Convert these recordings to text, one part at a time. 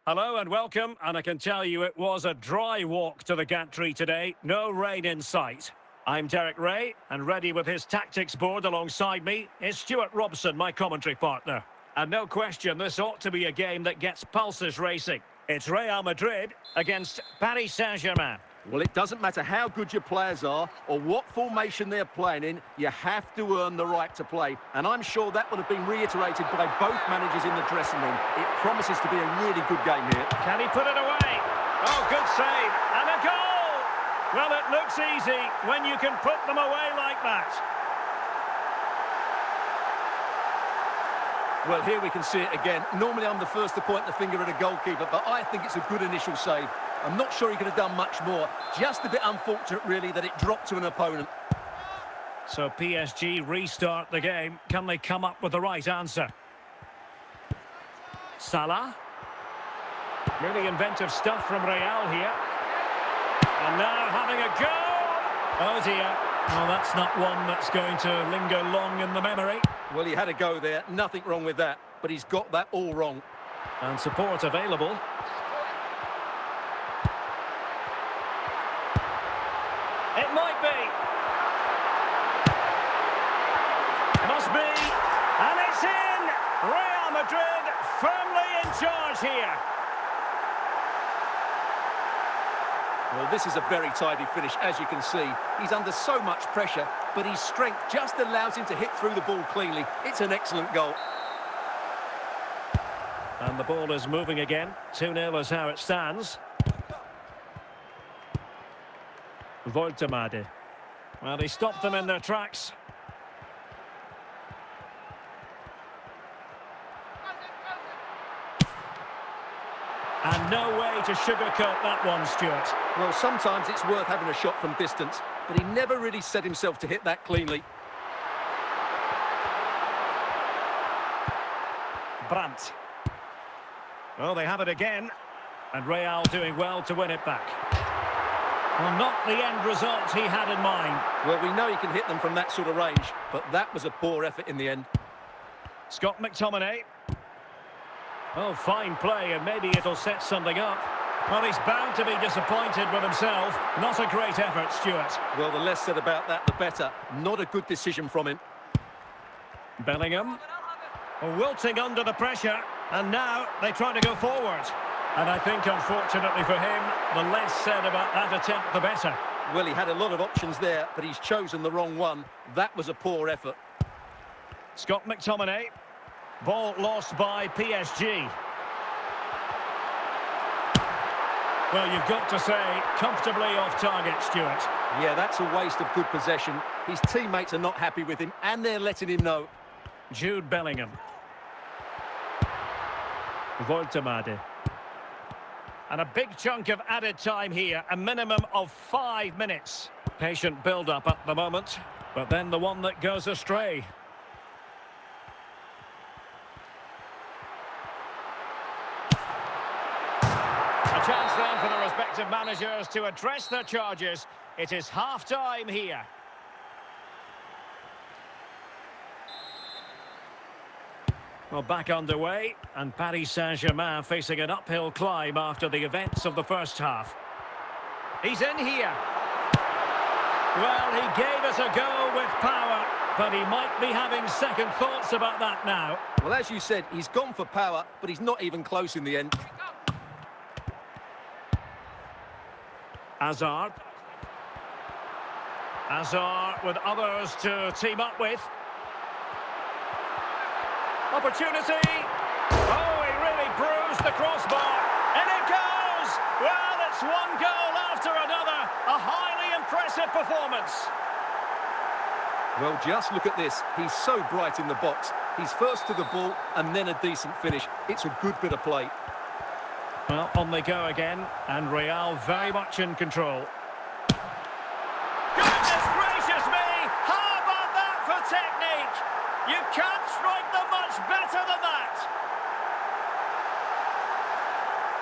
Hello and welcome, and I can tell you it was a dry walk to the gantry today, no rain in sight. I'm Derek Ray, and ready with his tactics board alongside me is Stuart Robson, my commentary partner. And no question, this ought to be a game that gets pulses racing. It's Real Madrid against Paris Saint-Germain. Well, it doesn't matter how good your players are or what formation they're playing in, you have to earn the right to play. And I'm sure that would have been reiterated by both managers in the dressing room. It promises to be a really good game here. Can he put it away? Oh, good save. And a goal! Well, it looks easy when you can put them away like that. Well, here we can see it again. Normally I'm the first to point the finger at a goalkeeper, but I think it's a good initial save. I'm not sure he could have done much more. Just a bit unfortunate, really, that it dropped to an opponent. So PSG restart the game. Can they come up with the right answer? Salah. Really inventive stuff from Real here. And now having a go. Oh dear. Well, that's not one that's going to linger long in the memory. Well, he had a go there. Nothing wrong with that. But he's got that all wrong. And support available. It might be. Must be. And it's in. Real Madrid firmly in charge here. Well, this is a very tidy finish, as you can see. He's under so much pressure, but his strength just allows him to hit through the ball cleanly. It's an excellent goal. And the ball is moving again. 2-0 is how it stands. Voltemade. Well, he stopped them in their tracks. And no way to sugarcoat that one, Stuart. Well, sometimes it's worth having a shot from distance, but he never really set himself to hit that cleanly. Brandt. Oh, they have it again. And Real doing well to win it back. Well, not the end result he had in mind. Well, we know he can hit them from that sort of range, but that was a poor effort in the end. Scott McTominay. Oh, fine play, and maybe it'll set something up. Well, he's bound to be disappointed with himself. Not a great effort, Stuart. Well, the less said about that, the better. Not a good decision from him. Bellingham. Wilting under the pressure, and now they try to go forward. And I think, unfortunately for him, the less said about that attempt, the better. Well, he had a lot of options there, but he's chosen the wrong one. That was a poor effort. Scott McTominay. Ball lost by PSG. Well, you've got to say, comfortably off target, Stuart. Yeah, that's a waste of good possession. His teammates are not happy with him, and they're letting him know. Jude Bellingham. Voltemade. And a big chunk of added time here, a minimum of 5 minutes. Patient build-up at the moment, but then the one that goes astray. A chance then for the respective managers to address their charges. It is half-time here. Well, back underway, and Paris Saint-Germain facing an uphill climb after the events of the first half. He's in here. Well, he gave us a go with power, but he might be having second thoughts about that now. Well, as you said, he's gone for power, but he's not even close in the end. Hazard. Hazard with others to team up with. Opportunity. Oh, he really bruised the crossbar. And it goes. Well, it's one goal after another. A highly impressive performance. Well, just look at this. He's so bright in the box. He's first to the ball and then a decent finish. It's a good bit of play. Well, on they go again, and Real very much in control. Goodness gracious me! How about that for technique? You can't strike them much better than that.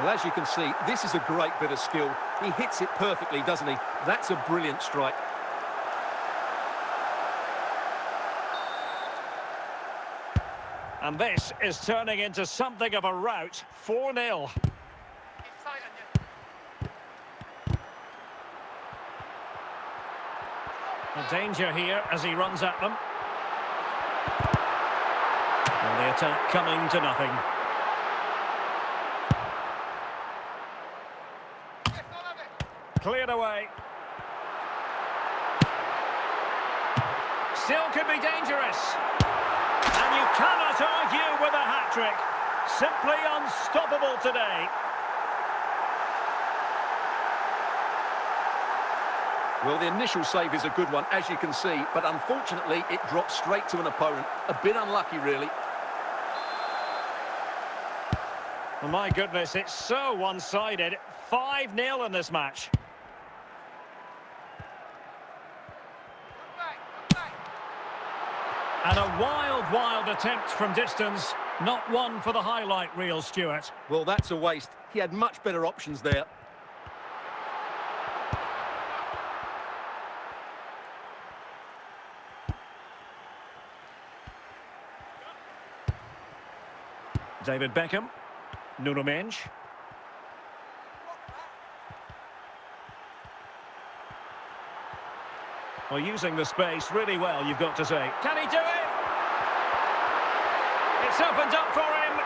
Well, as you can see, this is a great bit of skill. He hits it perfectly, doesn't he? That's a brilliant strike. And this is turning into something of a rout. 4-0. A danger here as he runs at them. And the attack coming to nothing. Cleared away. Still could be dangerous. And you cannot argue with a hat-trick. Simply unstoppable today. Well, the initial save is a good one, as you can see, but unfortunately it drops straight to an opponent. A bit unlucky, really. Oh, my goodness, it's so one-sided. 5-0 in this match. And a wild attempt from distance. Not one for the highlight reel, Stuart. Well, that's a waste. He had much better options there. David Beckham. Nuno Mendes. Well, using the space really well, you've got to say. Can he do it? It's opened up for him.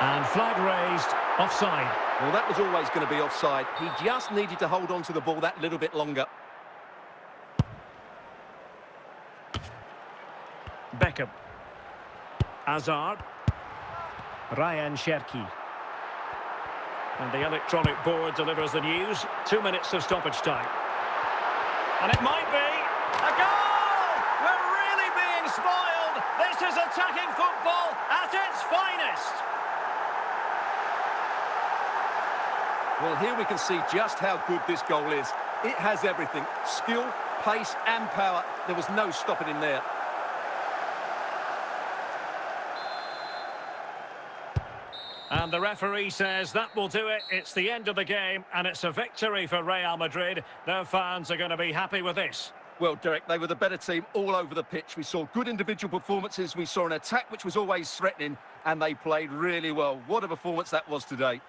And flag raised, offside. Well, that was always going to be offside. He just needed to hold on to the ball that little bit longer. Beckham. Hazard. Ryan Cherki. And the electronic board delivers the news. 2 minutes of stoppage time. And it might be a goal! We're really being spoiled. This is attacking football at its finest. Well, here we can see just how good this goal is. It has everything. Skill, pace and power. There was no stopping him there. And the referee says that will do it. It's the end of the game, and it's a victory for Real Madrid. Their fans are going to be happy with this. Well, Derek, they were the better team all over the pitch. We saw good individual performances. We saw an attack which was always threatening, and they played really well. What a performance that was today.